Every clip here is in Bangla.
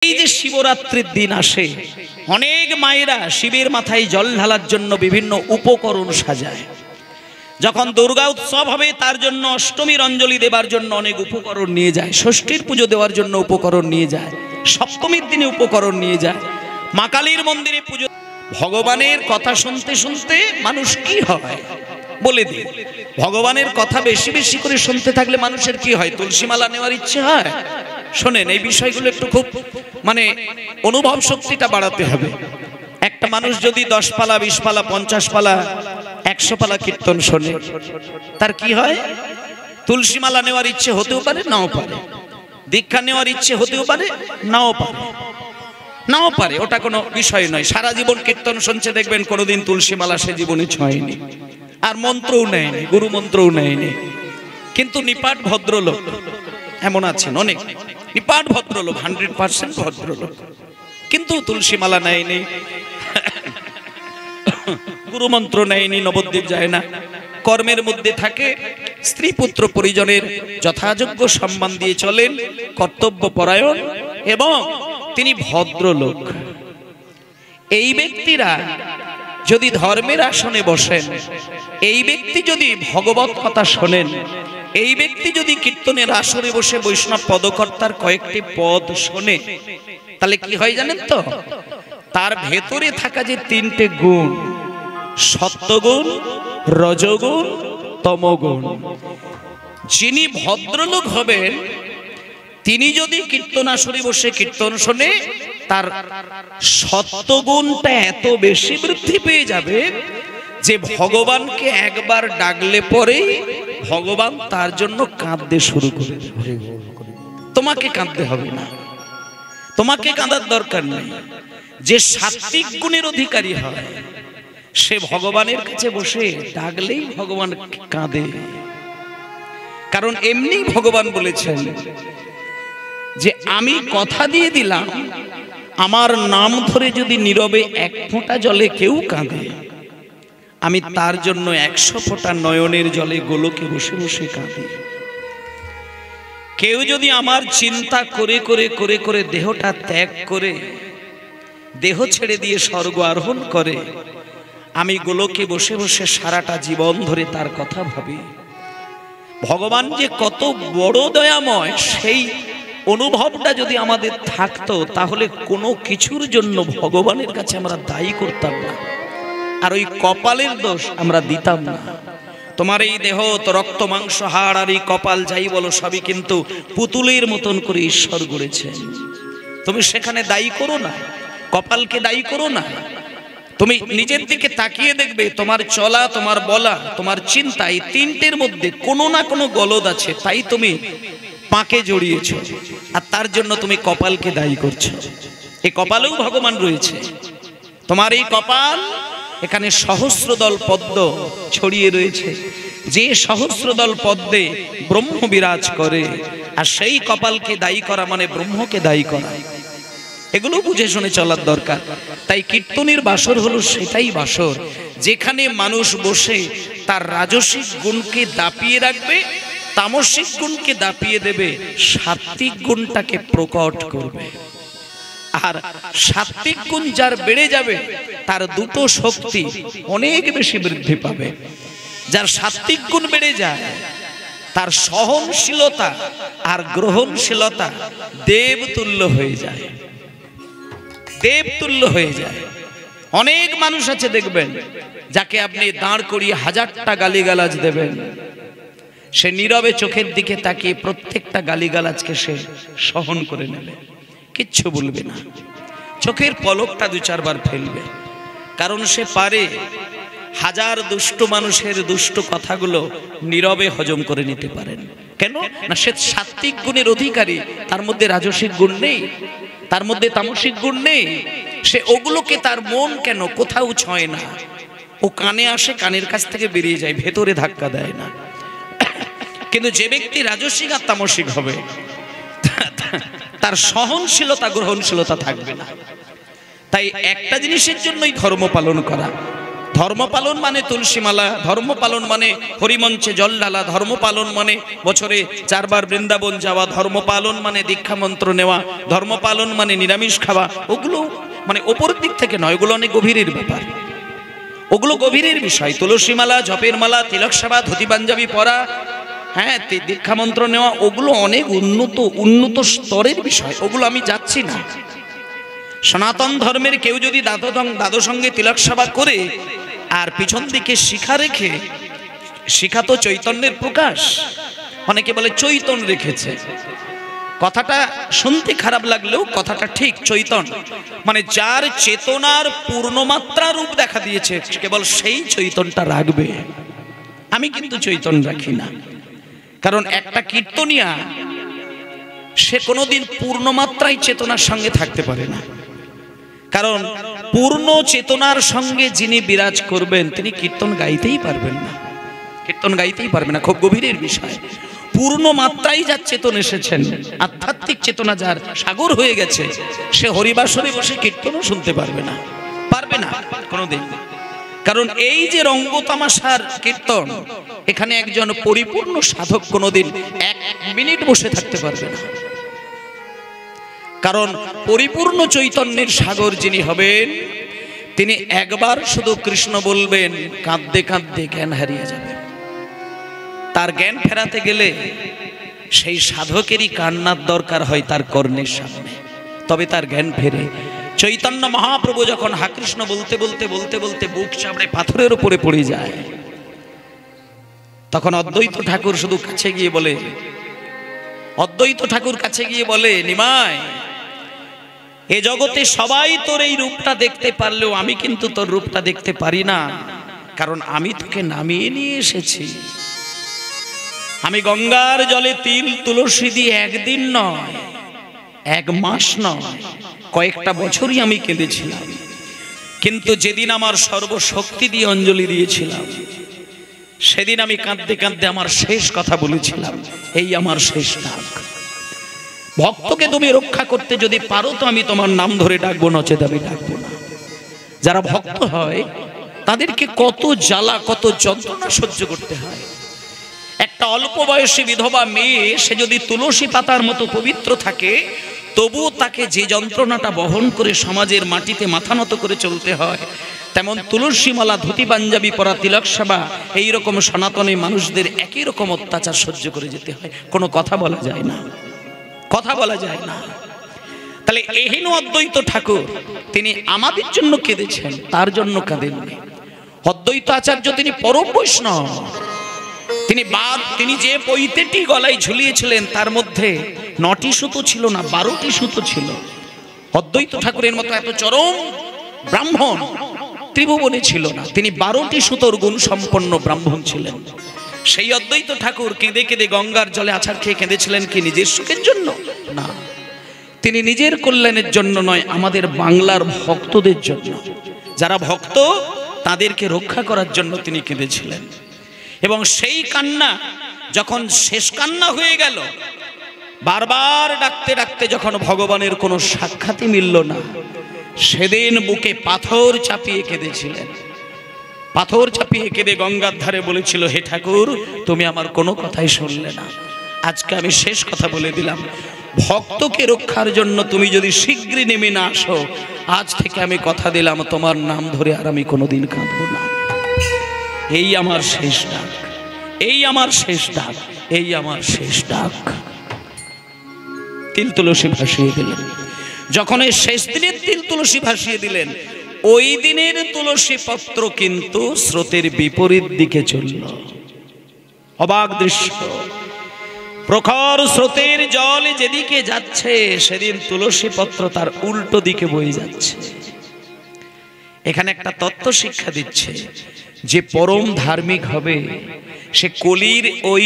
এই যে শিবরাত্রির দিন আসে, অনেক মায়েরা শিবের মাথায় জল ঢালার জন্য বিভিন্ন উপকরণ সাজায়। যখন দুর্গা উৎসব হবে তার জন্য অষ্টমীর অঞ্জলি দেবার জন্য অনেক উপকরণ নিয়ে যায়, ষষ্ঠীর পুজো দেওয়ার জন্য উপকরণ নিয়ে যায়, সপ্তমীর দিনে উপকরণ নিয়ে যায়, মা কালীর মন্দিরে পুজো। ভগবানের কথা শুনতে শুনতে মানুষ কি হয় বলে দিই। ভগবানের কথা বেশি বেশি করে শুনতে থাকলে মানুষের কি হয়? তুলসী মালা নেওয়ার ইচ্ছে হয়। শোনেন, এই বিষয়গুলো একটু খুব অনুভব শক্তিটা বাড়াতে হবে। একটা মানুষ যদি 10 পালা 20 পালা 50 পালা 100 পালা কীর্তন শোনে, তার কি হয়? তুলসী মালা নেওয়ার ইচ্ছে হতেও পারে, নাও পারে। দীক্ষা নেওয়ার ইচ্ছে হতেও পারে, নাও পারে, নাও পারে। ওটা কোনো বিষয় নয়। সারা জীবন কীর্তন শুনছে, দেখবেন কোনোদিন তুলসী মালা সে জীবনে ছোঁয়নি, আর মন্ত্রও নেয়নি, গুরু মন্ত্রও নেয়নি। কিন্তু নিপাট ভদ্রলোক এমন আছেন, অনেক নিপাট ভদ্রলোক, 100% ভদ্রলোক, কিন্তু তুলসী মালা নেয়নি, গুরু মন্ত্র নেয়নি, নবদ্বীপ যায় না, কর্মের মধ্যে থাকে, স্ত্রী পুত্র পরিজনের যথাযোগ্য সম্মান দিয়ে চলেন, কর্তব্য পরায়ণ এবং তিনি ভদ্রলোক। এই ব্যক্তিরা যদি ধর্মের আসনে বসেন, এই ব্যক্তি যদি ভগবত কথা শোনেন, এই ব্যক্তি যদি কীর্তনের আসরে বসে বৈষ্ণব পদকর্তার কয়েকটি পদ শোনে, তাহলে কি হয় জানেন তো? তার ভেতরে থাকা যে 3টে গুণ, সত্যগুণ, রজগুণ, তমগুণ, যিনি ভদ্রলোক হবেন তিনি যদি কীর্তন আসরে বসে কীর্তন শোনে, তার সত্যগুণটা এত বেশি বৃদ্ধি পেয়ে যাবে যে ভগবানকে একবার ডাকলে পরেই ভগবান তার জন্য কাঁদতে শুরু করে দেবে। তোমাকে কাঁদতে হবে না, তোমাকে কাঁদার দরকার নেই। যে সাত্বিক গুণের অধিকারী হয় সে ভগবানের কাছে বসে ডাকলেই ভগবান কাঁদে। কারণ এমনি ভগবান বলেছেন যে আমি কথা দিয়ে দিলাম, আমার নাম ধরে যদি নীরবে 1 ফোঁটা জলে কেউ কাঁদে, আমি তার জন্য 100 ফোঁটা নয়নের জলে গোলকে বসে বসে কাঁদি। কেউ যদি আমার চিন্তা করে করে করে করে দেহটা ত্যাগ করে দেহ ছেড়ে দিয়ে স্বর্গ আরোহণ করে, আমি গোলকে বসে বসে সারাটা জীবন ধরে তার কথা ভাবি। ভগবান যে কত বড় দয়াময়, সেই অনুভবটা যদি আমাদের থাকতো, তাহলে কোনো কিছুর জন্য ভগবানের কাছে আমরা দায়ী করতাম না, আর ওই কপালের দোষ আমরা দিতাম না। তোমার এই দেহ তো রক্ত মাংস হাড় আর এই কপাল যাই বলো, সবই কিন্তু পুতুলের মতন করে ঈশ্বর গড়েছেন। তুমি সেখানে দায়ী করো না, কপালকে দায়ী করো না। তুমি নিজের দিকে তাকিয়ে দেখবে, তোমার চলা, তোমার বলা, তোমার চিন্তা, এই 3টের মধ্যে কোনো না কোনো গলদ আছে, তাই তুমি পাকে জড়িয়েছ, আর তার জন্য তুমি কপালকে দায়ী করছো। এই কপালেও ভগবান রয়েছে। তোমার এই কপাল, এখানে সহস্রদল পদ্ম ছড়িয়ে রয়েছে, যে সহস্রদল পদ্মে ব্রহ্ম বিরাজ করে, আর সেই কপালকে দায়ী করা মানে ব্রহ্মকে দায়ী করা। এগুলো বুঝে শুনে চলার দরকার। তাই কীর্তনের বাসর হলো সেটাই বাসর, যেখানে মানুষ বসে তার রাজসিক গুণকে দাপিয়ে রাখবে, তামসিক গুণকে দাপিয়ে দেবে, সাত্বিক গুণটাকে প্রকট করবে। আর সাত্বিক গুণ যার বেড়ে যাবে, তার দুটো শক্তি অনেক বেশি বৃদ্ধি পাবে। যার সাত্বিক গুণ বেড়ে যায়, তার সহনশীলতা আর গ্রহণশীলতা দেবতুল্য হয়ে যায়, দেবতুল্য হয়ে যায়। অনেক মানুষ আছে দেখবেন, যাকে আপনি দাঁড় করিয়ে 1000টা গালিগালাজ দেবেন, সে নীরবে চোখের দিকে তাকিয়ে প্রত্যেকটা গালিগালাজকে সে সহন করে নেবে, কিচ্ছু বলবে না, চোখের পলকটা 2-4 বার ফেলবে। কারণ সে পারে 1000 দুষ্ট মানুষের দুষ্ট কথাগুলো নীরবে হজম করে নিতে পারেন। কেন না? সে সাত্বিক গুণের অধিকারী, তার মধ্যে রাজসিক গুণ নেই, তার মধ্যে তামসিক গুণ নেই। সে ওগুলোকে, তার মন কেন কোথাও ছয় না, ও কানে আসে, কানের কাছ থেকে বেরিয়ে যায়, ভেতরে ধাক্কা দেয় না। কিন্তু যে ব্যক্তি রাজসিক আর তামসিক হবে, তার সহনশীলতা গ্রহণশীলতা থাকবে না। তাই একটা জিনিসের জন্যই ধর্ম পালন করা, ধর্ম পালন মানে তুলসী মালা, ধর্ম পালন মানে হরিমঞ্চে জল ঢালা, ধর্ম পালন মানে বছরে 4 বার বৃন্দাবন যাওয়া, ধর্ম পালন মানে দীক্ষা মন্ত্র নেওয়া, ধর্ম পালন মানে নিরামিষ খাওয়া। ওগুলো মানে ওপর দিক থেকে নয়, ওগুলো অনেক গভীরের ব্যাপার, ওগুলো গভীরের বিষয়। তুলসী মালা, জপের মালা, তিলক সেবা, ধুতি পাঞ্জাবি পরা, হ্যাঁ দীক্ষা মন্ত্র নেওয়া, ওগুলো অনেক উন্নত স্তরের বিষয়, ওগুলো আমি যাচ্ছি না। সনাতন ধর্মের কেউ যদি দাদু সঙ্গে তিলক সেবা করে আর পিছন দিকে শিখা রেখে, শিখা তো চৈতন্যের প্রকাশ, অনেকে বলে চৈতন্য রেখেছে, কথাটা শুনতে খারাপ লাগলেও কথাটা ঠিক। চৈতন্য মানে যার চেতনার পূর্ণমাত্রা রূপ দেখা দিয়েছে কেবল সেই চৈতন্যটা রাখবে। আমি কিন্তু চৈতন্য রাখি না, কারণ একটা কীর্তনিয়া সে কোনোদিন পূর্ণমাত্রায় চেতনার সঙ্গে থাকতে পারে না, কারণ পূর্ণ চেতনার সঙ্গে যিনি বিরাজ করবেন তিনি কীর্তন গাইতেই পারবেন না, কীর্তন গাইতেই পারবেন না। খুব গভীরের বিষয়। পূর্ণ মাত্রায় যার চেতন এসেছেন, আধ্যাত্মিক চেতনা যার সাগর হয়ে গেছে, সে হরিবাসরে বসে কীর্তনও শুনতে পারবে না, পারবে না কোনোদিন। কারণ এই যে রঙ্গতামাশার কীর্তন, এখানে একজন পরিপূর্ণ সাধক কোনোদিন 1 মিনিট বসে থাকতে পারবে না, কারণ পরিপূর্ণ চৈতন্যের সাগর যিনি হবেন তিনি একবার শুধু কৃষ্ণ বলবেন, কাঁদতে কাঁদতে জ্ঞান হারিয়ে যাবে। তার জ্ঞান ফেরাতে গেলে সেই সাধকেরই কান্নার দরকার হয় তার কর্ণের সামনে, তবে তার জ্ঞান ফেরে। চৈতন্য মহাপ্রভু যখন হা কৃষ্ণ বলতে বলতে বলতে বলতে বুক চাপড়ে পাথরের উপরে পড়ে যায়, তখন অদ্বৈত ঠাকুর শুধু কাছে গিয়ে বলে, অদ্বৈত ঠাকুর কাছে গিয়ে বলে, নিমাই, এ জগতে সবাই তোর এই রূপটা দেখতে পারলেও আমি কিন্তু তোর রূপটা দেখতে পারি না, কারণ আমি তোকে নামিয়ে নিয়ে এসেছি। আমি গঙ্গার জলে তিল তুলসী দিয়ে একদিন নয়, 1 মাস নয়, কয়েকটা বছরই আমি কেঁদেছিলাম, কিন্তু যেদিন আমার সর্বশক্তি দিয়ে অঞ্জলি দিয়েছিলাম, সেদিন আমি কাঁদতে কাঁদতে আমার শেষ কথা বলেছিলাম, এই আমার শেষ ডাক। ভক্তকে তুমি রক্ষা করতে যদি পারো তো আমি তোমার নাম ধরে ডাকবো, নচেত আমি ডাকবো না। যারা ভক্ত হয় তাদেরকে কত জ্বালা, কত যন্ত্রণা সহ্য করতে হয়। একটা অল্প বয়সী বিধবা মেয়ে, সে যদি তুলসী পাতার মতো পবিত্র থাকে, তবুও তাকে যে যন্ত্রণাটা বহন করে সমাজের মাটিতে মাথা নত করে চলতে হয়, তেমন তুলসী মালা, ধুতি পাঞ্জাবি পরা, তিলক সেবা, এইরকম সনাতনী মানুষদের একই রকম অত্যাচার সহ্য করে যেতে হয়। কোনো কথা বলা যায় না, কথা বলা যায় না। তাহলে এহেন অদ্বৈত ঠাকুর তিনি আমাদের জন্য কেঁদেছেন, তার জন্য কাঁদেননি। অদ্বৈত আচার্য তিনি পরম বৈষ্ণব, তিনি যে পৈতেটি গলায় ঝুলিয়েছিলেন তার মধ্যে 9টি সুতো ছিল না, 12টি সুতো ছিল। অদ্বৈত ঠাকুরের মতো এত চরম ব্রাহ্মণ ত্রিভুবনে ছিল না, তিনি 12টি সুতোর গুণ সম্পন্ন ব্রাহ্মণ ছিলেন। সেই অদ্বৈত ঠাকুর কেঁদে কেঁদে গঙ্গার জলে আছাড় খেয়ে কেঁদেছিলেন কি নিজের সুখের জন্য? না, তিনি নিজের কল্যাণের জন্য নয়, আমাদের বাংলার ভক্তদের জন্য, যারা ভক্ত তাদেরকে রক্ষা করার জন্য তিনি কেঁদেছিলেন। এবং সেই কান্না যখন শেষ কান্না হয়ে গেল, বারবার ডাকতে ডাকতে যখন ভগবানের কোনো সাক্ষাৎই মিলল না, সেদিন বুকে পাথর চাপিয়ে কেঁদেছিলেন। পাথর চাপিয়ে কেঁদে গঙ্গার ধারে বলেছিল, হে ঠাকুর, তুমি আমার কোনো কথাই শুনলে না, আজকে আমি শেষ কথা বলে দিলাম, ভক্তকে রক্ষার জন্য তুমি যদি শীঘ্রই নেমে না আসো, আজ থেকে আমি কথা দিলাম তোমার নাম ধরে আর আমি কোনোদিন কাঁদবো না। এই আমার শেষ ডাক, এই আমার শেষ ডাক, এই আমার শেষ ডাক। তিল তুলসী ভাসিয়ে দিলেন। যখন এই শেষ দিনের তিল তুলসী ভাসিয়ে দিলেন, ওই দিনের তুলসী পত্র কিন্তু স্রোতের বিপরীত দিকে চলল। অবাক দৃশ্য, প্রখর স্রোতের জল যেদিকে যাচ্ছে, সেদিন তুলসী পত্র তার উল্টো দিকে বয়ে যাচ্ছে। এখানে একটা তত্ত্ব শিক্ষা দিচ্ছে, যে পরম ধার্মিক হবে সে কলির ওই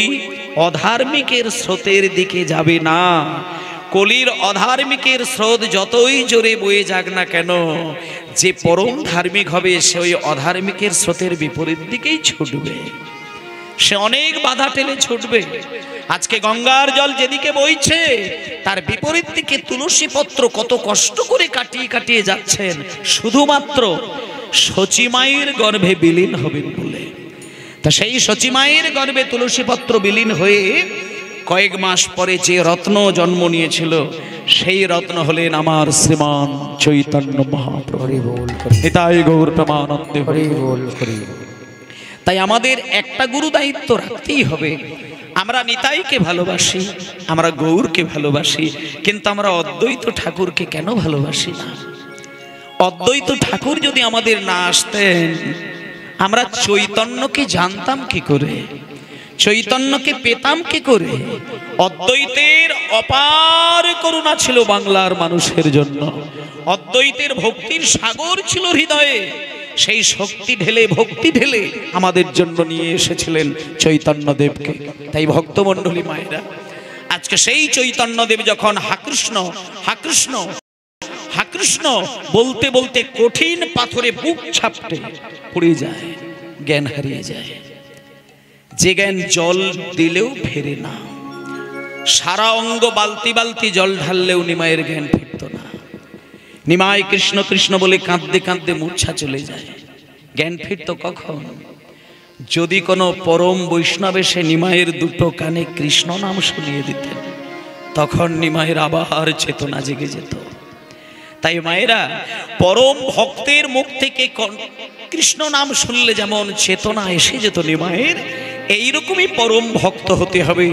অধার্মিকের স্রোতের দিকে যাবে না। কলির অধার্মিকের স্রোত যতই জোরে বয়ে যাক না কেন, যে পরম ধার্মিক হবে সে ওই অধার্মিকের স্রোতের বিপরীত দিকেই ছুটবে, সে অনেক বাধা টেনে ছুটবে। আজকে গঙ্গার জল যেদিকে বইছে তার বিপরীত দিকে তুলসী পত্র কত কষ্ট করে কাটিয়ে কাটিয়ে যাচ্ছেন, শুধুমাত্র সচিমায়ের গর্ভে বিলীন হবেন বলে। তা সেই সচিমায়ের গর্ভে তুলসীপত্র বিলীন হয়ে কয়েক মাস পরে যে রত্ন জন্ম নিয়েছিল সেই রত্ন হলেন আমার শ্রীমান চৈতন্য মহাপ্রভু। নিতাই গৌর প্রেমানন্দে হরি বল হরি। তাই আমাদের একটা গুরু দায়িত্ব রাখতেই হবে। আমরা নিতাইকে ভালোবাসি, আমরা গৌরকে ভালোবাসি, কিন্তু আমরা অদ্বৈত ঠাকুরকে কেন ভালোবাসি না? অদ্বৈত ঠাকুর যদি আমাদের না আসতেন, আমরা চৈতন্যকে জানতাম কি করে, চৈতন্যকে পেতাম কি করে? অদ্বৈতের অপার করুণা ছিল বাংলার মানুষের জন্য, অদ্বৈতের ভক্তির সাগর ছিল হৃদয়ে, সেই শক্তি ঢেলে ভক্তি ঢেলে আমাদের জন্য নিয়ে এসেছিলেন চৈতন্যদেবকে। তাই ভক্তমণ্ডলী মায়েরা, আজকে সেই চৈতন্যদেব যখন হাকৃষ্ণ হাকৃষ্ণ হাকৃষ্ণ বলতে বলতে কঠিন পাথরে বুক ছাপটে পড়ে যায়, জ্ঞান হারিয়ে যায়। যে জ্ঞান জল দিলেও ফেরে না, সারা অঙ্গ বালতি বালতি জল ঢাললেও নিমায়ের জ্ঞান ফিরত না। নিমাই কৃষ্ণ কৃষ্ণ বলে কাঁদতে কাঁদতে মূর্ছা চলে যায়। জ্ঞান ফিরত কখন? যদি কোনো পরম বৈষ্ণব এসে নিমায়ের দুটো কানে কৃষ্ণ নাম শুনিয়ে দিতেন, তখন নিমায়ের আবার চেতনা জেগে যেত। তাই মায়েরা, পরম ভক্তের মুখ থেকে কৃষ্ণ নাম শুনলে যেমন চেতনা এসে যেত নিমায়ের, এইরকমই পরম ভক্ত হতে হবে,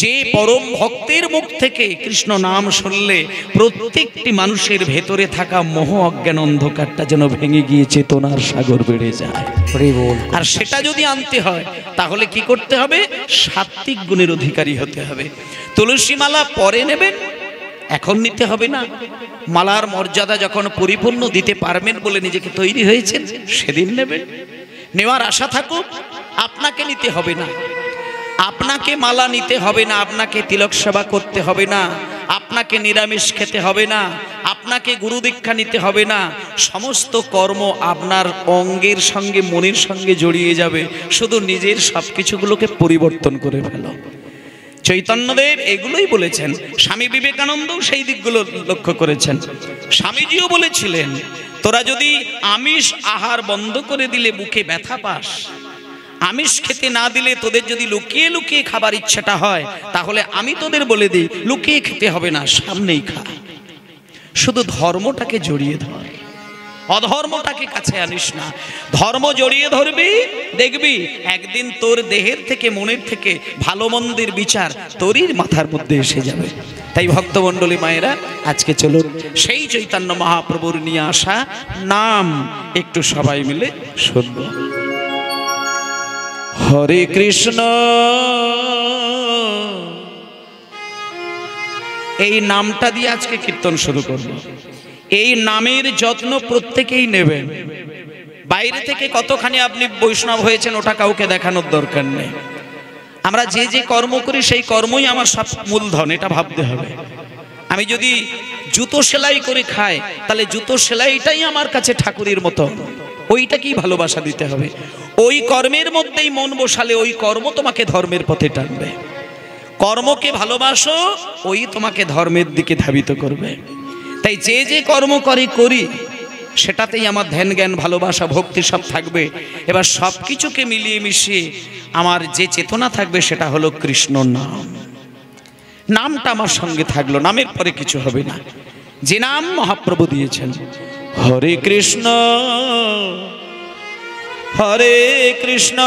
যে পরম ভক্তের মুখ থেকে কৃষ্ণ নাম শুনলে প্রত্যেকটি মানুষের ভেতরে থাকা মোহ অজ্ঞান অন্ধকারটা যেন ভেঙে গিয়ে চেতনার সাগর বেড়ে যায়। আর সেটা যদি আনতে হয় তাহলে কি করতে হবে? সাত্বিক গুণের অধিকারী হতে হবে। তুলসী মালা পরে নেবেন, এখন নিতে হবে না। মালার মর্যাদা যখন পরিপূর্ণ দিতে পারবেন বলে নিজেকে তৈরি হয়েছেন, সেদিন নেবেন। নেওয়ার আশা থাকুক, আপনাকে নিতে হবে না, আপনাকে মালা নিতে হবে না, আপনাকে তিলক সেবা করতে হবে না, আপনাকে নিরামিষ খেতে হবে না, আপনাকে গুরু দীক্ষা নিতে হবে না। সমস্ত কর্ম আপনার অঙ্গের সঙ্গে মনের সঙ্গে জড়িয়ে যাবে। শুধু নিজের সব কিছুগুলোকে পরিবর্তন করে ফেলো। চৈতন্যদেব এগুলোই বলেছেন। স্বামী বিবেকানন্দও সেই দিকগুলো লক্ষ্য করেছেন। স্বামীজিও বলেছিলেন, তোরা যদি আমিষ আহার বন্ধ করে দিলে বুকে ব্যথা পাস, আমিষ খেতে না দিলে তোদের যদি লুকিয়ে লুকিয়ে খাবার ইচ্ছাটা হয়, তাহলে আমি তোদের বলে দিই, লুকিয়ে খেতে হবে না, সামনেই খা। শুধু ধর্মটাকে জড়িয়ে ধর, অধর্মটাকে কাছে আনিস না। ধর্ম জড়িয়ে ধরবি, দেখবি একদিন তোর দেহের থেকে মনের থেকে ভালো মন্দের বিচার তোরই মাথার মধ্যে এসে যাবে। তাই ভক্তমণ্ডলী মায়েরা, আজকে চলুন সেই চৈতন্য মহাপ্রভুর নিয়ে আসা নাম একটু সবাই মিলে শুনব। হরে কৃষ্ণ, এই নামটা দিয়ে আজকে কীর্তন শুরু করব। এই নামের যত্ন প্রত্যেকেই নেবেন। বাইরে থেকে কতখানি আপনি বৈষ্ণব হয়েছেন ওটা কাউকে দেখানোর দরকার নেই। আমরা যে যে কর্ম করি সেই কর্মই আমার সব মূলধন, এটা ভাবতে হবে। আমি যদি জুতো সেলাই করে খাই, তাহলে জুতো সেলাইটাই আমার কাছে ঠাকুরের মতো, ওইটাকেই ভালোবাসা দিতে হবে। ওই কর্মের মধ্যেই মন বসালে ওই কর্ম তোমাকে ধর্মের পথে টানবে। কর্মকে ভালোবাসো, ওই তোমাকে ধর্মের দিকে ধাবিত করবে। তাই যে যে কর্ম করি সেটাতেই আমার ধ্যান জ্ঞান ভালোবাসা ভক্তি সব থাকবে। এবার সব কিছুকে মিলিয়ে মিশিয়ে আমার যে চেতনা থাকবে সেটা হলো কৃষ্ণ নাম। নামটা আমার সঙ্গে থাকলো, নামের পরে কিছু হবে না। যে নাম মহাপ্রভু দিয়েছেন, হরে কৃষ্ণ হরে কৃষ্ণ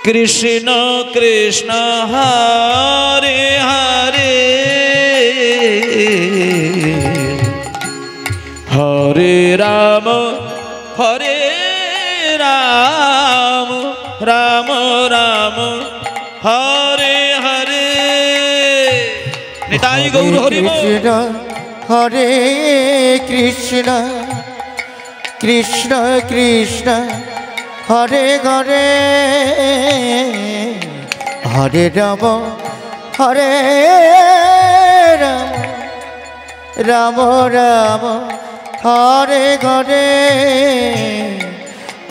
কৃষ্ণ কৃষ্ণ হরে হরে হরে রাম হরে রাম রাম রাম হরে হরে। নিতাই গৌর হরি কৃষ্ণ হরে কৃষ্ণ কৃষ্ণ কৃষ্ণ হরে হরে হরে রাম হরে রাম রাম রাম হরে হরে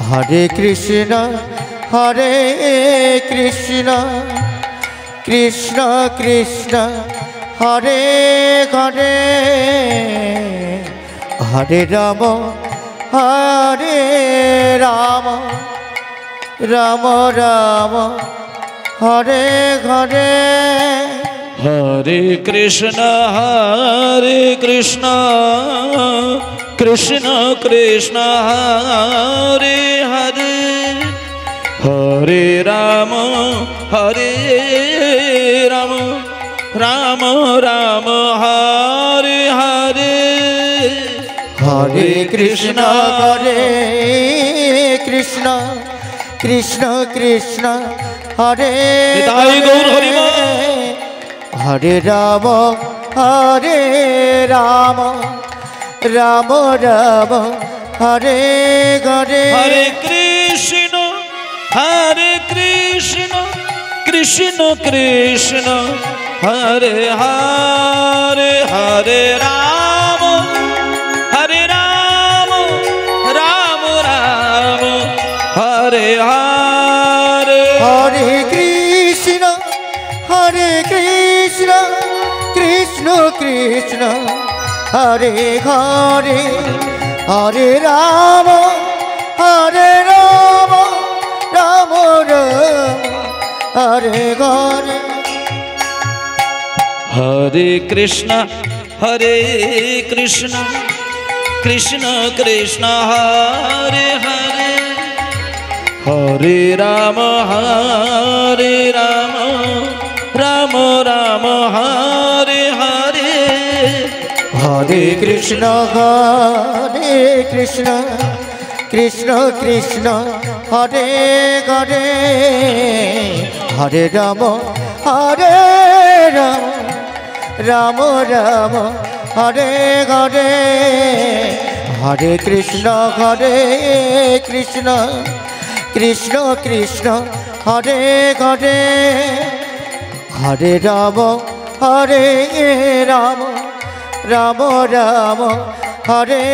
হরে কৃষ্ণ হরে কৃষ্ণ কৃষ্ণ কৃষ্ণ হরে হরে হরে রাম হরে রাম রাম রাম হরে হরে হরে কৃষ্ণ কৃষ্ণ কৃষ্ণ হরে হরে হরে রাম রাম রাম হরে হরে হরে কৃষ্ণ কৃষ্ণ কৃষ্ণ কৃষ্ণ হরে নিতাই গৌর হরি বল। হরে রাম রাম রাম হরে হরে হরে কৃষ্ণ কৃষ্ণ কৃষ্ণ হরে হরে হরে রাম রাম রাম হরে হরে হরে কৃষ্ণ কৃষ্ণ কৃষ্ণ হরে হরে হরে রাম রাম রাম হরে হরে হরে কৃষ্ণ কৃষ্ণ কৃষ্ণ হরে হরে হরে রাম রাম রাম হরে হরে হরে কৃষ্ণ কৃষ্ণ কৃষ্ণ হরে হরে হরে রাম রাম রাম হরে হরে হরে কৃষ্ণ কৃষ্ণ কৃষ্ণ হরে হরে হরে রাম রাম রাম হরে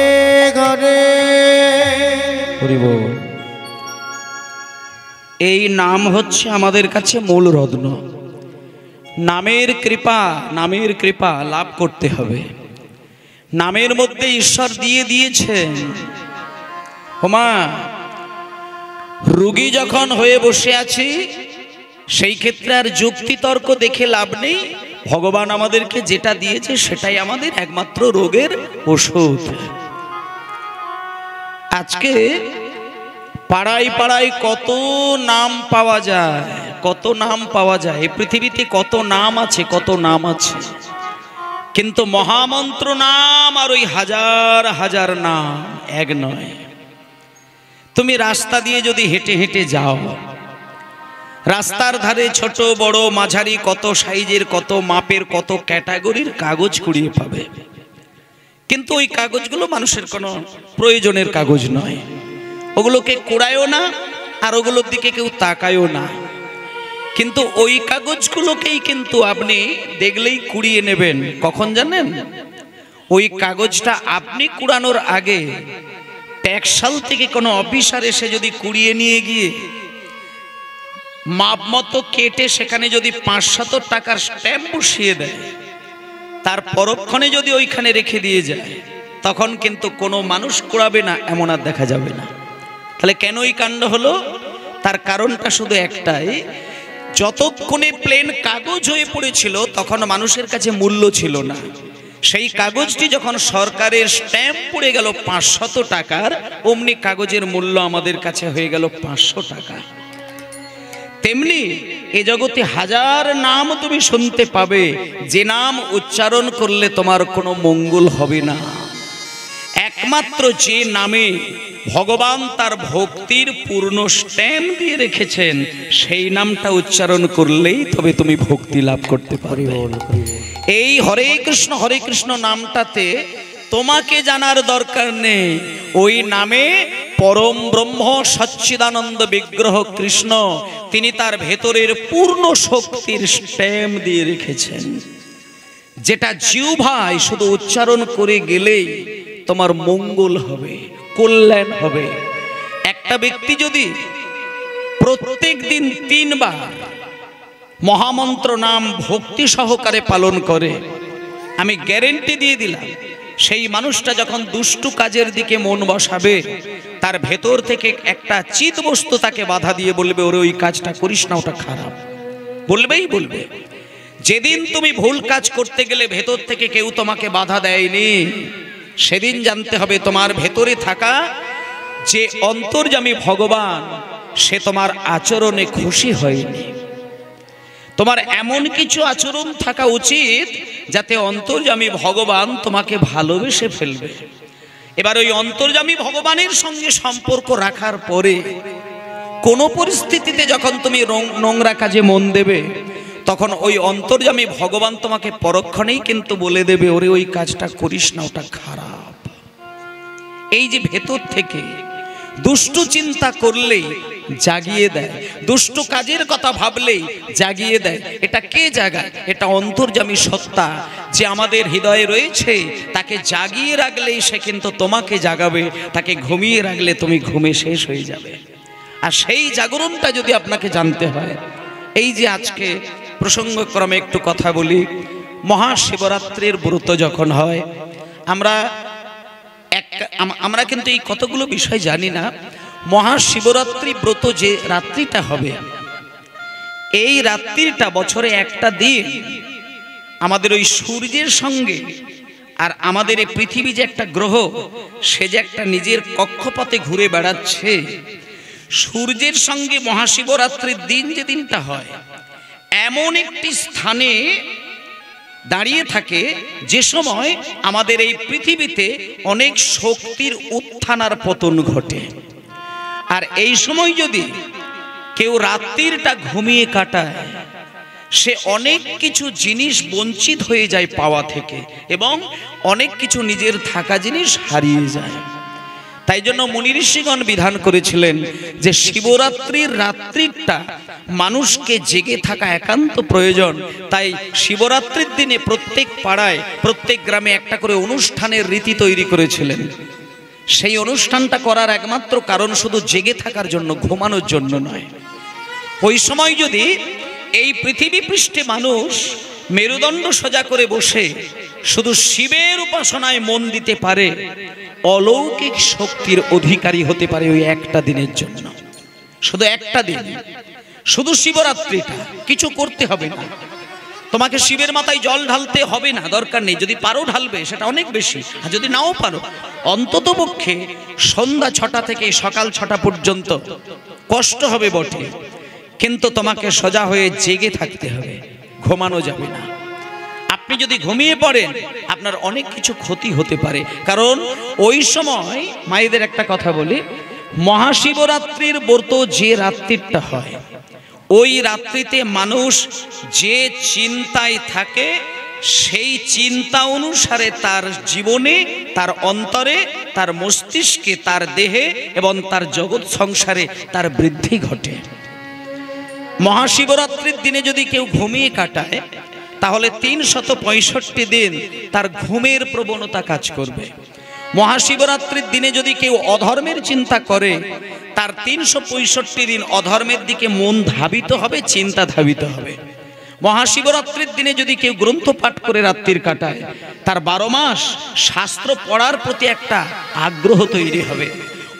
হরে হরি বল। এই নাম হচ্ছে আমাদের কাছে মূল রত্ন। নামের কৃপা লাভ করতে হবে। নামের মধ্যে ঈশ্বর দিয়ে দিয়েছেন। হোমা রোগী যখন হয়ে বসে আছি সেই ক্ষেত্রে আর যুক্তি তর্ক দেখে লাভ নেই। ভগবান আমাদেরকে যেটা দিয়েছে সেটাই আমাদের একমাত্র রোগের ওষুধ। আজকে পাড়ায় পাড়ায় কত নাম পাওয়া যায়, এই পৃথিবীতে কত নাম আছে, কিন্তু মহামন্ত্র নাম আর ওই হাজার হাজার নাম এক নয়। তুমি রাস্তা দিয়ে যদি হেঁটে হেঁটে যাও, রাস্তার ধারে ছোট বড় মাঝারি কত সাইজের, কত মাপের, কত ক্যাটাগরির কাগজ কুড়িয়ে পাবে, কিন্তু ওই কাগজগুলো মানুষের কোনো প্রয়োজনের কাগজ নয়। ওগুলোকে কুড়ায়ও না আর ওগুলোর দিকে কেউ তাকায়ও না, কিন্তু ওই কাগজগুলোকেই কিন্তু আপনি দেখলেই কুড়িয়ে নেবেন। কখন জানেন? ওই কাগজটা আপনি কুড়ানোর আগে ট্যাক্সাল থেকে কোনো অফিসার এসে যদি কুড়িয়ে নিয়ে গিয়ে মাপ মতো কেটে সেখানে যদি 500 টাকার স্ট্যাম্প বসিয়ে দেয়, তার পরক্ষণে যদি ওইখানে রেখে দিয়ে যায়, তখন কিন্তু কোনো মানুষ কুড়াবে না এমন আর দেখা যাবে না। তাহলে কেন এই কাণ্ড হলো? তার কারণটা শুধু একটাই, যতক্ষণে প্লেন কাগজ হয়ে পড়েছিল তখন মানুষের কাছে মূল্য ছিল না। সেই কাগজটি যখন সরকারের স্ট্যাম্প পড়ে গেল 500 টাকার, অমনি কাগজের মূল্য আমাদের কাছে হয়ে গেল 500 টাকা। তেমনি এ জগতে হাজার নাম তুমি শুনতে পাবে, যে নাম উচ্চারণ করলে তোমার কোনো মঙ্গল হবে না। একমাত্র যে নামে ভগবান তার ভক্তির পূর্ণ স্ট্যাম্প দিয়ে রেখেছেন, সেই নামটা উচ্চারণ করলেই তবে তুমি ভক্তি লাভ করতে পারবে। এই হরে কৃষ্ণ নামটাতে তোমাকে জানার দরকার নেই, ওই নামে পরম ব্রহ্ম সচ্চিদানন্দ বিগ্রহ কৃষ্ণ তিনি তার ভেতরের পূর্ণ শক্তির স্ট্যাম্প দিয়ে রেখেছেন, যেটা জিহ্বায় শুধু উচ্চারণ করে গেলেই তোমার মঙ্গল হবে, কল্যাণ হবে। একটা ব্যক্তি যদি প্রত্যেক দিন 3 বার মহামন্ত্র নাম ভক্তি সহকারে পালন করে, আমি গ্যারেন্টি দিয়ে দিলাম সেই মানুষটা যখন দুষ্টু কাজের দিকে মন বসাবে, তার ভেতর থেকে একটা চিৎ বস্তু তাকে বাধা দিয়ে বলবে, ওরে ওই কাজটা করিস না, ওটা খারাপ। বলবেই বলবে। যেদিন তুমি ভুল কাজ করতে গেলে ভেতর থেকে কেউ তোমাকে বাধা দেয়নি, সেদিন জানতে হবে তোমার ভেতরে থাকা যে অন্তর্যামী ভগবান, সে তোমার আচরণে খুশি হয়নি। তোমার এমন কিছু আচরণ থাকা উচিত যাতে অন্তর্যামী ভগবান তোমাকে ভালোবেসে ফেলবে। এবার ওই অন্তর্যামী ভগবানের সঙ্গে সম্পর্ক রাখার পরে কোনো পরিস্থিতিতে যখন তুমি নোংরা কাজে মন দেবে, তখন ওই অন্তর্যামী ভগবান তোমাকে পরক্ষণেই কিন্তু বলে দেবে, ওরে ওই কাজটা করিস না, ওটা খারাপ। এই যে ভেতর থেকে দুষ্টু চিন্তা করলেই জাগিয়ে দেয়, দুষ্টু কাজের কথা ভাবলেই জাগিয়ে দেয়, এটা কে জাগায়? এটা অন্তর্যামী সত্তা যে আমাদের হৃদয়ে রয়েছে। তাকে জাগিয়ে রাখলেই সে কিন্তু তোমাকে জাগাবে, তাকে ঘুমিয়ে রাখলে তুমি ঘুমে শেষ হয়ে যাবে। আর সেই জাগরণটা যদি আপনাকে জানতে হয়, এই যে আজকে প্রসঙ্গক্রমে একটু কথা বলি, মহাশিবরাত্রির ব্রত যখন হয়, আমরা কিন্তু এই কতগুলো বিষয় জানি না। মহাশিবরাত্রি ব্রত যে রাত্রিটা হবে, এই রাত্রিটা বছরে একটা দিন আমাদের ওই সূর্যের সঙ্গে আর আমাদের এই পৃথিবী যে একটা গ্রহ, সে যে একটা নিজের কক্ষপথে ঘুরে বেড়াচ্ছে, সূর্যের সঙ্গে মহাশিবরাত্রির দিন যে দিনটা হয়, এমন একটি স্থানে দাঁড়িয়ে থাকে যে সময় আমাদের এই পৃথিবীতে অনেক শক্তির উত্থান আর পতন ঘটে। আর এই সময় যদি কেউ রাত্রিটা ঘুমিয়ে কাটায়, সে অনেক কিছু জিনিস বঞ্চিত হয়ে যায় পাওয়া থেকে, এবং অনেক কিছু নিজের থাকা জিনিস হারিয়ে যায়। তাই জন্য মুনি ঋষিগণ বিধান করেছিলেন যে শিবরাত্রির রাত্রিটা মানুষকে জেগে থাকা একান্ত প্রয়োজন। তাই শিবরাত্রির দিনে প্রত্যেক পাড়ায়, প্রত্যেক গ্রামে একটা করে অনুষ্ঠানের রীতি তৈরি করেছিলেন। সেই অনুষ্ঠানটা করার একমাত্র কারণ শুধু জেগে থাকার জন্য, ঘুমানোর জন্য নয়। ওই সময় যদি এই পৃথিবী পৃষ্ঠে মানুষ মেরুদণ্ড সোজা করে বসে শুধু শিবের উপাসনায় মন দিতে পারে, অলৌকিক শক্তির অধিকারী হতে পারে ওই একটা দিনের জন্য। শুধু একটা দিন, শুধু শিবরাত্রিটা, কিছু করতে হবে না। তোমাকে শিবের মাথায় জল ঢালতে হবে না, দরকার নেই। যদি পারো ঢালবে, সেটা অনেক বেশি। আর যদি নাও পারো, অন্তত পক্ষে সন্ধ্যা 6টা থেকে সকাল 6টা পর্যন্ত কষ্ট হবে বটে, কিন্তু তোমাকে সোজা হয়ে জেগে থাকতে হবে, ঘুমানো যাবে না। আপনি যদি ঘুমিয়ে পড়েন, আপনার অনেক কিছু ক্ষতি হতে পারে। কারণ ওই সময় মায়েদের একটা কথা বলি, মহাশিবরাত্রির ব্রত যে রাত্রিটা হয়, ওই রাত্রিতে মানুষ যে চিন্তায় থাকে, সেই চিন্তা অনুসারে তার জীবনে, তার অন্তরে, তার মস্তিষ্কে, তার দেহে এবং তার জগৎ সংসারে তার বৃদ্ধি ঘটে। মহাশিবরাত্রির দিনে যদি কেউ ঘুমিয়ে কাটায়, তাহলে 365 দিন তার ঘুমের প্রবণতা কাজ করবে। মহাশিবরাত্রির দিনে যদি কেউ অধর্মের চিন্তা করে, তার 365 দিন অধর্মের দিকে মন ধাবিত হবে, চিন্তা ধাবিত হবে। মহাশিবরাত্রির দিনে যদি কেউ গ্রন্থ পাঠ করে রাত্রির কাটায়, তার 12 মাস শাস্ত্র পড়ার প্রতি একটা আগ্রহ তৈরি হবে।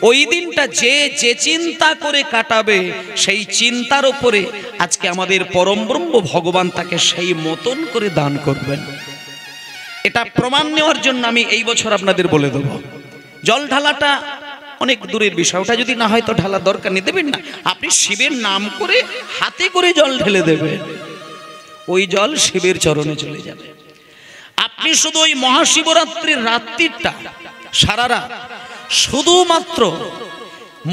ওই দিনটা যে যে চিন্তা করে কাটাবে, সেই চিন্তার উপরে আজকে আমাদের পরম ব্রহ্ম ভগবান তাকে সেই মতন করে দান করবেন। এটা প্রমাণ নেওয়ার জন্য আমি এই বছর আপনাদের বলে দেব, জল ঢালাটা অনেক দূরের বিষয়, ওটা যদি না হয় তো ঢালার দরকার নেই, দেবেন না। আপনি শিবের নাম করে হাতে করে জল ঢেলে দেবেন, ওই জল শিবের চরণে চলে যাবে। আপনি শুধু ওই মহাশিবরাত্রির রাত্রিটা সারা রাত শুধুমাত্র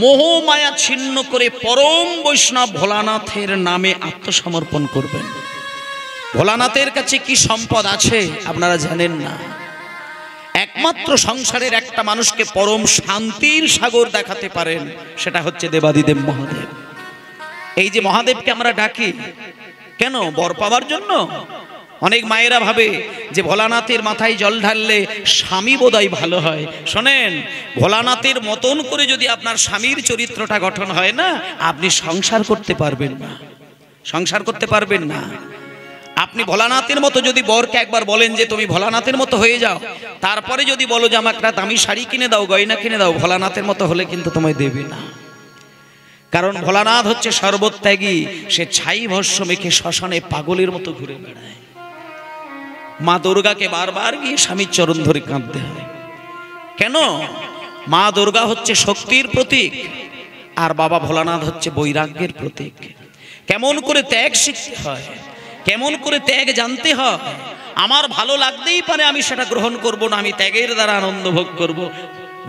মোহমায়া ছিন্ন করে পরম বৈষ্ণব ভোলানাথের নামে আত্মসমর্পণ করবেন। ভোলানাথের কাছে কি সম্পদ আছে আপনারা জানেন না। একমাত্র সংসারের একটা মানুষকে পরম শান্তির সাগর দেখাতে পারেন, সেটা হচ্ছে দেবাদিদেব মহাদেব। এই যে মহাদেবকে আমরা ডাকি কেন? বর পাওয়ার জন্য। অনেক মায়েরা ভাবে যে ভোলানাথের মাথায় জল ঢাললে স্বামী বোধহয় ভালো হয়। শোনেন, ভোলানাথের মতন করে যদি আপনার স্বামীর চরিত্রটা গঠন হয় না, আপনি সংসার করতে পারবেন না, সংসার করতে পারবেন না। আপনি ভোলানাথের মতো যদি বরকে একবার বলেন যে তুমি ভোলানাথের মতো হয়ে যাও, তারপরে যদি বলো যে আমাকে একটা দামি শাড়ি কিনে দাও, গয়না কিনে দাও, ভোলানাথের মতো হলে কিন্তু তোমায় দেবে না। কারণ ভোলানাথ হচ্ছে সর্বত্যাগী, সে ছাই ভস্য মেখে শ্মশানে পাগলের মতো ঘুরে বেড়ায়। মা দুর্গাকে বারবার গিয়ে স্বামীর চরণ ধরে কাঁদতে হয়। কেন? মা দুর্গা হচ্ছে শক্তির প্রতীক, আর বাবা ভোলানাথ হচ্ছে বৈরাগ্যের প্রতীক। কেমন করে ত্যাগ শিখতে হয়, কেমন করে ত্যাগ জানতে হয়। আমার ভালো লাগতেই পারে, আমি সেটা গ্রহণ করব না, আমি ত্যাগের দ্বারা আনন্দ ভোগ করব,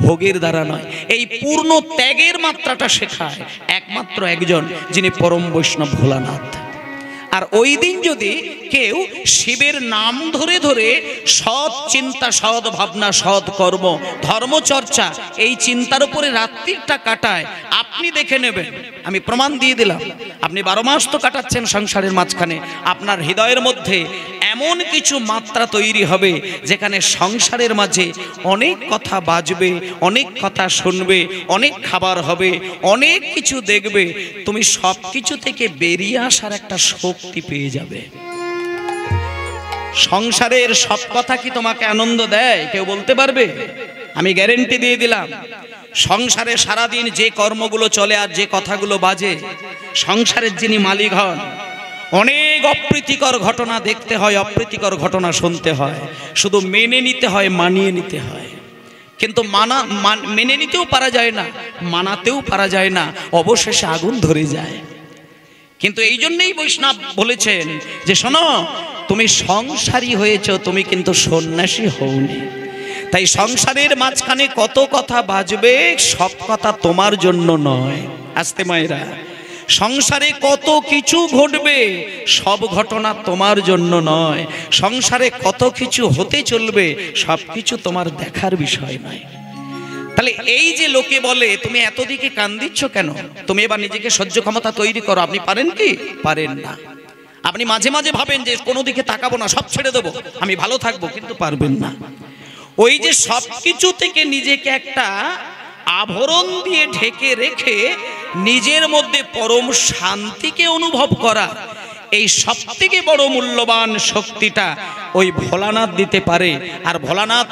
ভোগের দ্বারা নয়। এই পূর্ণ ত্যাগের মাত্রাটা শেখায় একমাত্র একজন, যিনি পরম বৈষ্ণব ভোলানাথ। আর ওই দিন যদি কেউ শিবের নাম ধরে ধরে সৎ চিন্তা, সৎ ভাবনা, সৎ কর্ম, ধর্মচর্চা, এই চিন্তার উপরে রাত্রিটা কাটায়, আপনি দেখে নেবেন, আমি প্রমাণ দিয়ে দিলাম, আপনি 12 মাস তো কাটাচ্ছেন সংসারের মাঝখানে, আপনার হৃদয়ের মধ্যে এমন কিছু মাত্রা তৈরি হবে যেখানে সংসারের মাঝে অনেক কথা বাজবে, অনেক কথা শুনবে, অনেক খাবার হবে, অনেক কিছু দেখবে। তুমি সব কিছু থেকে বেরিয়ে আসার একটা শক্তি পেয়ে যাবে। সংসারের সব কথা কি তোমাকে আনন্দ দেয়? কেউ বলতে পারবে? আমি গ্যারেন্টি দিয়ে দিলাম, সংসারে সারাদিন যে কর্মগুলো চলে আর যে কথাগুলো বাজে, সংসারের যিনি মালিক হন, অনেক অপ্রীতিকর ঘটনা দেখতে হয়, অপ্রীতিকর ঘটনা শুনতে হয়, শুধু মেনে নিতে হয়, মানিয়ে নিতে হয়। কিন্তু মেনে নিতেও পারা যায় না, মানাতেও পারা যায় না, অবশেষে আগুন ধরে যায়। কিন্তু এই জন্যই বৈষ্ণব বলেছেন যে শোনো, তুমি সংসারী হয়েছ, তুমি কিন্তু সন্ন্যাসী হওনি। তাই সংসারের মাঝখানে কত কথা বাজবে, সব কথা তোমার জন্য নয়। আস্তে মায়েরা, সংসারে কত কিছু ঘটবে, সব ঘটনা তোমার জন্য নয়। সংসারে কত কিছু হতে চলবে, সব কিছু তোমার দেখার বিষয় নয়। তাহলে এই যে লোকে বলে তুমি এত দিকে কান দিচ্ছ কেন, তুমি এবার নিজেকে সহ্য ক্ষমতা তৈরি করো, আপনি পারেন কি? পারেন না। আপনি মাঝে মাঝে ভাবেন যে কোনো দিকে তাকাবো না, সব ছেড়ে দেবো, আমি ভালো থাকবো, কিন্তু পারবেন না। ওই যে সব কিছু থেকে নিজেকে একটা আভরণ দিয়ে ঢেকে রেখে নিজের মধ্যে পরম শান্তিকে অনুভব করা, এই সবথেকে বড় মূল্যবান শক্তিটা ওই ভোলানাথ দিতে পারে। আর ভোলানাথ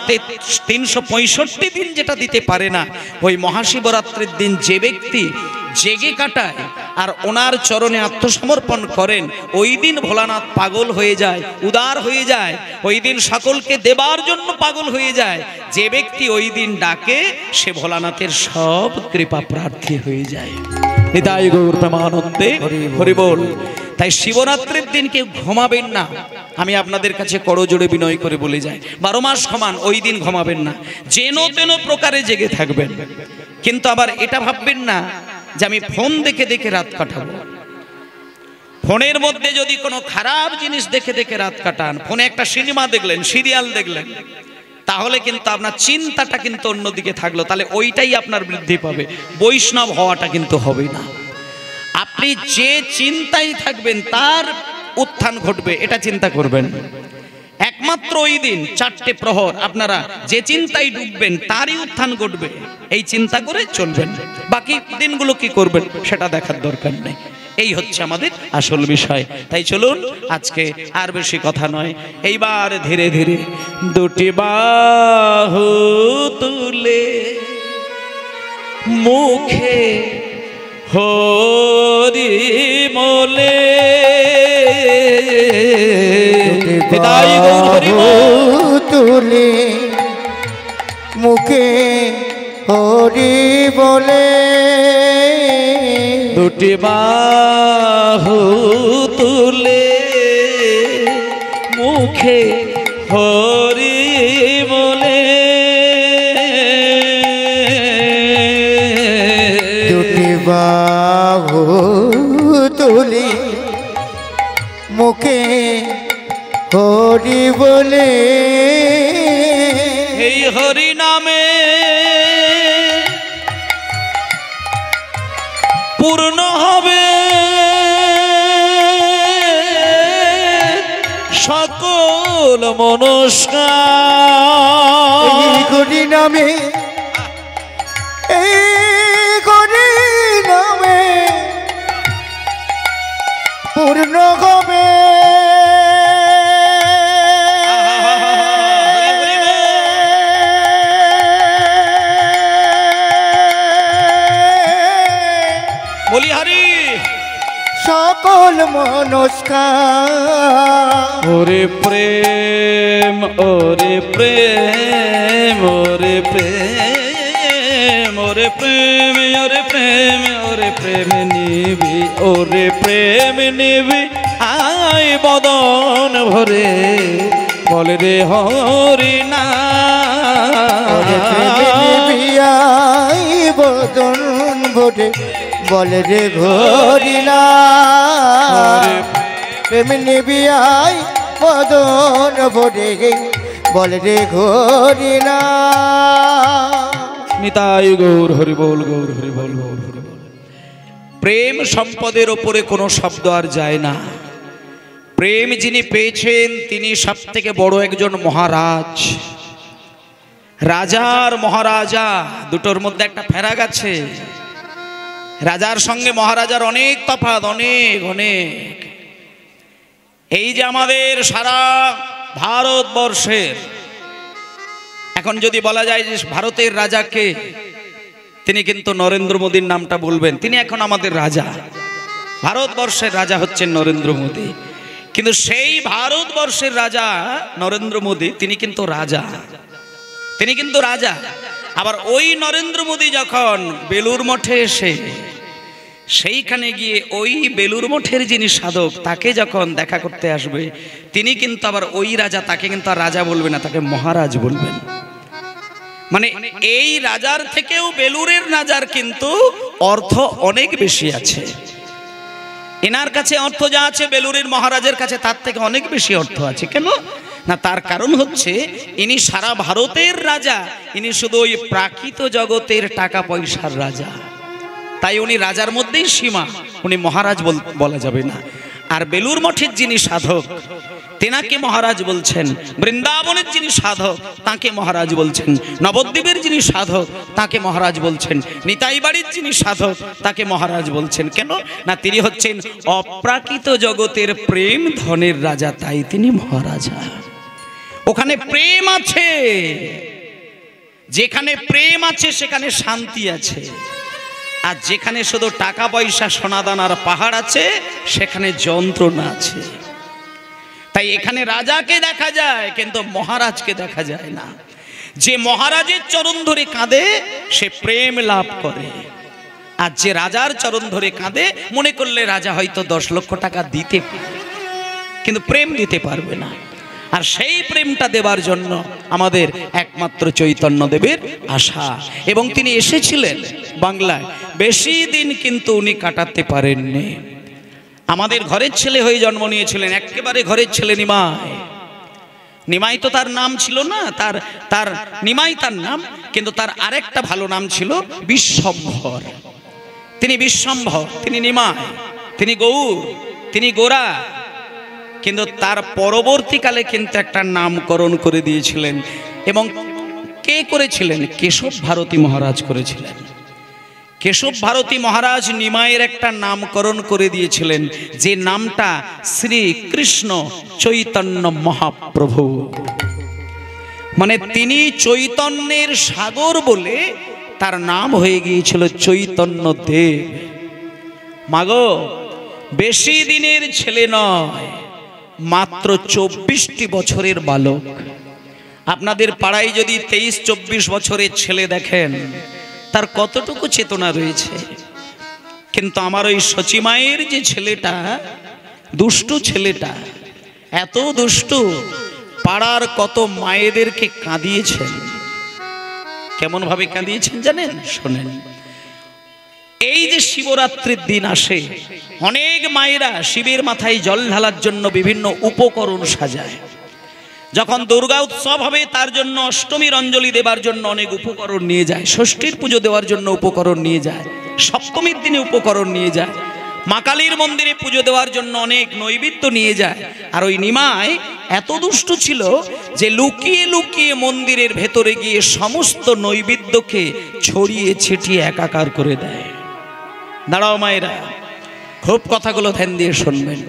365 দিন যেটা দিতে পারে না, ওই মহাশিবরাত্রির দিন যে ব্যক্তি জেগে কাটায় আর ওনার চরণে আত্মসমর্পণ করেন, ওই দিন ভোলানাথ পাগল হয়ে যায়, উদার হয়ে যায়, ওই দিন সকলকে দেবার জন্য পাগল হয়ে যায়। যে ব্যক্তি ওই দিন ডাকে, সে ভোলানাথের সব কৃপা প্রার্থী হয়ে যায়। নিতাই গৌর প্রেমানন্দে হরি বল। তাই শিবরাত্রির দিন কেউ ঘুমাবেন না, আমি আপনাদের কাছে করজোড়ে বিনয় করে বলে যাই, 12 মাস সমান ওই দিন ঘুমাবেন না, যেন তেন প্রকারে জেগে থাকবেন। কিন্তু আবার এটা ভাববেন না যে আমি ফোন দেখে দেখে রাত কাটাবো। ফোনের মধ্যে যদি কোনো খারাপ জিনিস দেখে দেখে রাত কাটান, ফোনে একটা সিনেমা দেখলেন, সিরিয়াল দেখলেন, তাহলে কিন্তু আপনার চিন্তাটা কিন্তু অন্যদিকে থাকলো, তাহলে ওইটাই আপনার বৃদ্ধি পাবে, বৈষ্ণব হওয়াটা কিন্তু হবে না। আপনি যে চিন্তায় থাকবেন তার উত্থান ঘটবে, এটা চিন্তা করবেন। একমাত্র ওই দিন 4টে প্রহর আপনারা যে চিন্তায় ডুববেন তারই উত্থান ঘটবে, এই চিন্তা করে চলবেন। বাকি দিনগুলো কি করবেন সেটা দেখার দরকার নেই। এই হচ্ছে আমাদের আসল বিষয়। তাই চলুন, আজকে আর বেশি কথা নয়, এইবার ধীরে ধীরে দুটি বাহু তুলে মুখে হরি মোলে, তুলে মুখে হরি বলে, দুটি বাহু তুলে মুখে হরি বলে, দুটি বাহু তুলে মুখে হরি বলে, এই হরি নামে পূর্ণ হবে সকল মনস্কার। এই হরি নামে, এই হরি নামে পূর্ণ হবে বলিহারি সকল মনস্কার। ওরে প্রেম ওরে প্রেম ওরে প্রেম ওরে প্রেম ওরে প্রেম ওরে প্রেম নিবি ওরে প্রেম নিবি আয় বদন ভরে বলে রে হরি না বদন ভরে বলে রে ঘরি না প্রেম নিবিয়াই বদন ভরে বলে রে ঘরি না। নিতাই গৌর হরি বল গৌর হরি বল গৌর হরি বল। প্রেম সম্পদের ওপরে কোনো শব্দ আর যায় না। প্রেম যিনি পেয়েছেন তিনি সব থেকে বড় একজন মহারাজ। রাজার মহারাজা দুটোর মধ্যে একটা ফেরাক আছে। রাজার সঙ্গে মহারাজার অনেক তফাৎ, অনেক অনেক। এই যে আমাদের সারা ভারতবর্ষের এখন যদি বলা যায় যে ভারতের রাজাকে, তিনি কিন্তু নরেন্দ্র মোদীর নামটা বলবেন। তিনি এখন আমাদের রাজা, ভারতবর্ষের রাজা হচ্ছেন নরেন্দ্র মোদী। কিন্তু সেই ভারতবর্ষের রাজা নরেন্দ্র মোদী তিনি কিন্তু রাজা, তিনি কিন্তু রাজা। আবার ওই নরেন্দ্র মোদী যখন বেলুর মঠে এসে সেইখানে গিয়ে ওই বেলুর মঠের যিনি সাধক তাকে যখন দেখা করতে আসবে, তিনি কিন্তু আবার ওই রাজা, তাকে কিন্তু আর রাজা বলবে না, তাকে মহারাজ বলবেন। মানে এই রাজার থেকেও বেলুরের রাজার কিন্তু অর্থ অনেক বেশি আছে। এনার কাছে অর্থ যা আছে বেলুরের মহারাজের কাছে তার থেকে অনেক বেশি অর্থ আছে। কেন না, তার কারণ হচ্ছে ইনি সারা ভারতের রাজা, ইনি শুধু ওই প্রাকৃত জগতের টাকা পয়সার রাজা। তাই উনি রাজার মধ্যেই সীমা, উনি মহারাজ বলা যাবে না। আর বেলুর মঠের যিনি সাধক তেনাকে মহারাজ বলছেন, বৃন্দাবনের যিনি সাধক তাকে মহারাজ বলছেন, নবদ্বীপের যিনি সাধক তাকে মহারাজ বলছেন, নিতাই বাড়ির যিনি সাধক তাকে মহারাজ বলছেন। কেন না, তিনি হচ্ছেন অপ্রাকৃত জগতের প্রেম ধনের রাজা, তাই তিনি মহারাজা। ওখানে প্রেম আছে, যেখানে প্রেম আছে সেখানে শান্তি আছে। আর যেখানে শুধু টাকা পয়সা সোনাদানার পাহাড় আছে সেখানে যন্ত্রণা আছে। তাই এখানে রাজাকে দেখা যায় কিন্তু মহারাজকে দেখা যায় না। যে মহারাজের চরণ ধরে কাঁদে সে প্রেম লাভ করে, আর যে রাজার চরণ ধরে কাঁদে মনে করলে রাজা হয়তো 10 লক্ষ টাকা দিতে পারে কিন্তু প্রেম দিতে পারবে না। আর সেই প্রেমটা দেবার জন্য আমাদের একমাত্র চৈতন্যদেবের আশা। এবং তিনি এসেছিলেন বাংলায়, বেশি দিন কিন্তু উনি কাটাতে পারেননি। আমাদের ঘরের ছেলে হয়ে জন্ম নিয়েছিলেন, একেবারে ঘরের ছেলে নিমাই। নিমাই তো তার নাম ছিল না, তার নিমাই তার নাম, কিন্তু তার আরেকটা ভালো নাম ছিল বিশ্বম্ভর। তিনি বিশ্বম্ভর, তিনি নিমাই, তিনি গৌর, তিনি গোরা। কিন্তু তার পরবর্তীকালে কিন্তু একটা নামকরণ করে দিয়েছিলেন। এবং কে করেছিলেন? কেশব ভারতী মহারাজ করেছিলেন। কেশব ভারতী মহারাজ নিমাইয়ের একটা নামকরণ করে দিয়েছিলেন, যে নামটা শ্রীকৃষ্ণ চৈতন্য মহাপ্রভু। মানে তিনি চৈতন্যের সাগর বলে তার নাম হয়ে গিয়েছিল চৈতন্য দেব। মাগো, বেশি দিনের ছেলে নয়, মাত্র 24টি বছরের বালক। আপনাদের পাড়ায় যদি 23-24 বছরের ছেলে দেখেন তার কতটুকু চেতনা রয়েছে। কিন্তু আমার ওই সচিমায়ের যে ছেলেটা, দুষ্টু ছেলেটা, এত দুষ্টু, পাড়ার কত মায়েদেরকে কাঁদিয়েছেন। কেমন ভাবে কাঁদিয়েছেন জানেন? শোনেন। এই যে শিবরাত্রির দিন আসে, অনেক মায়েরা শিবের মাথায় জল ঢালার জন্য বিভিন্ন উপকরণ সাজায়। যখন দুর্গা উৎসব হবে তার জন্য অষ্টমীর অঞ্জলি দেবার জন্য অনেক উপকরণ নিয়ে যায়, ষষ্ঠীর পুজো দেওয়ার জন্য উপকরণ নিয়ে যায়, সপ্তমীর দিনে উপকরণ নিয়ে যায়, মা কালীর মন্দিরে পুজো দেওয়ার জন্য অনেক নৈবেদ্য নিয়ে যায়। আর ওই নিমাই এত দুষ্ট ছিল যে লুকিয়ে লুকিয়ে মন্দিরের ভেতরে গিয়ে সমস্ত নৈবেদ্যকে ছড়িয়ে ছিটিয়ে একাকার করে দেয়। দাঁড়াও মায়েরা, খুব কথাগুলো ধ্যান দিয়ে শুনবেন।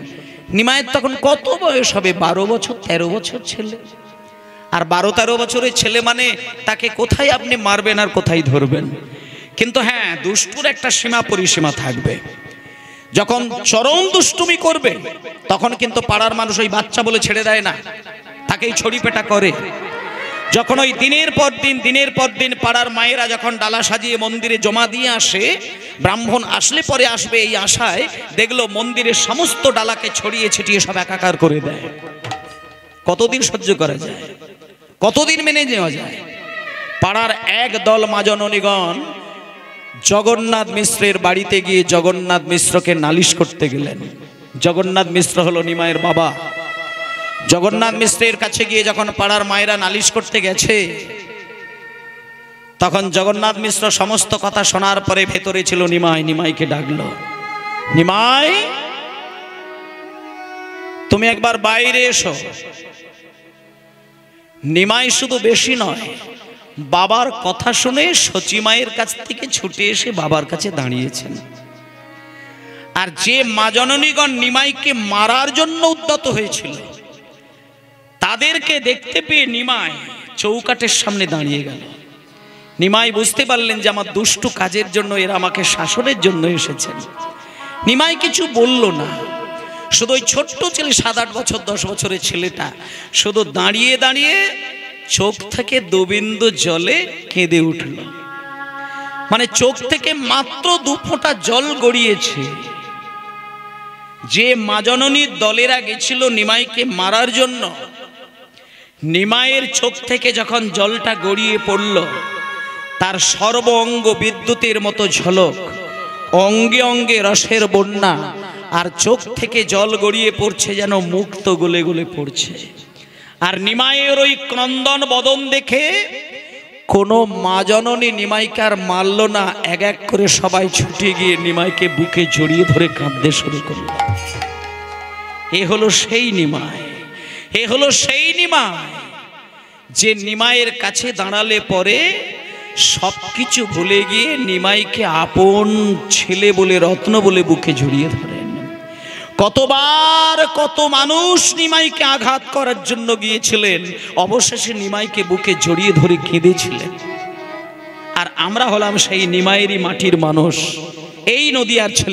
নিমায়ের তখন কত বয়স হবে? 12 বছর 13 বছর ছেলে। আর 12-13 বছরের ছেলে মানে তাকে কোথায় আপনি মারবেন আর কোথায় ধরবেন? কিন্তু হ্যাঁ, দুষ্টুর একটা সীমা পরিসীমা থাকবে। যখন চরম দুষ্টুমি করবে তখন কিন্তু পাড়ার মানুষ ওই বাচ্চা বলে ছেড়ে দেয় না, তাকেই ছড়িপেটা করে। যখন ওই দিনের পর দিন পাড়ার মায়েরা যখন ডালা সাজিয়ে মন্দিরে জমা দিয়ে আসে, ব্রাহ্মণ আসলে পরে আসবে এই আশায়, দেখলো মন্দিরের সমস্ত ডালাকে ছড়িয়ে ছিটিয়ে সব একাকার করে দেয়। কতদিন সহ্য করা যায়, কতদিন মেনে নেওয়া যায়? পাড়ার এক দল মাজননীগণ জগন্নাথ মিশ্রের বাড়িতে গিয়ে জগন্নাথ মিশ্রকে নালিশ করতে গেলেন। জগন্নাথ মিশ্র হলো নিমাইয়ের বাবা। জগন্নাথ মিশ্রের কাছে গিয়ে যখন পাড়ার মায়েরা নালিশ করতে গেছে, তখন জগন্নাথ মিশ্র সমস্ত কথা শোনার পরে ভেতরে ছিল নিমাই। নিমাইকে ডাকলো, নিমাই তুমি একবার বাইরে এসো। নিমাই শুধু বেশি নয়, বাবার কথা শুনে সচিমায়ের কাছ থেকে ছুটে এসে বাবার কাছে দাঁড়িয়েছেন। আর যে মা জননীগণ নিমাইকে মারার জন্য উদ্যত হয়েছিল, তাদেরকে দেখতে পেয়ে নিমাই চৌকাঠের সামনে দাঁড়িয়ে গেল। নিমাই বুঝতে পারলেন যে আমার দুষ্টু কাজের জন্য এরা আমাকে শাসনের জন্য এসেছেন। নিমাই কিছু বলল না, শুধু ওই ছোট্ট ছেলে 7-8 বছর 10 বছরের ছেলেটা শুধু দাঁড়িয়ে দাঁড়িয়ে চোখ থেকে দুবিন্দু জলে কেঁদে উঠল। মানে চোখ থেকে মাত্র 2 ফোঁটা জল গড়িয়েছে। যে মা জননীর দলেরা গেছিল নিমাইকে মারার জন্য, নিমাইয়ের চোখ থেকে যখন জলটা গড়িয়ে পড়ল, তার সর্ব অঙ্গ বিদ্যুতের মতো ঝলক, অঙ্গে অঙ্গে রসের বন্যা, আর চোখ থেকে জল গড়িয়ে পড়ছে যেন মুক্ত গলে গলে পড়ছে। আর নিমাইয়ের ওই ক্রন্দন বদন দেখে কোনো মা জননী নিমাইকে আর মারল না, এক এক করে সবাই ছুটে গিয়ে নিমাইকে বুকে জড়িয়ে ধরে কাঁদতে শুরু করল। এ হলো সেই নিমাই, এ হলো সেই নিমাই যে নিমাইয়ের কাছে দাঁড়ালে পরে সবকিছু ভুলে গিয়ে নিমাইকে আপন ছেলে বলে, রত্ন বলে বুকে জড়িয়ে ধরেন। কতবার কত মানুষ নিমাইকে আঘাত করার জন্য গিয়েছিলেন, অবশেষে নিমাইকে বুকে জড়িয়ে ধরে কেঁদেছিলেন। আর আমরা হলাম সেই নিমাইয়েরই মাটির মানুষ, এই নদীয়ার ছেলে।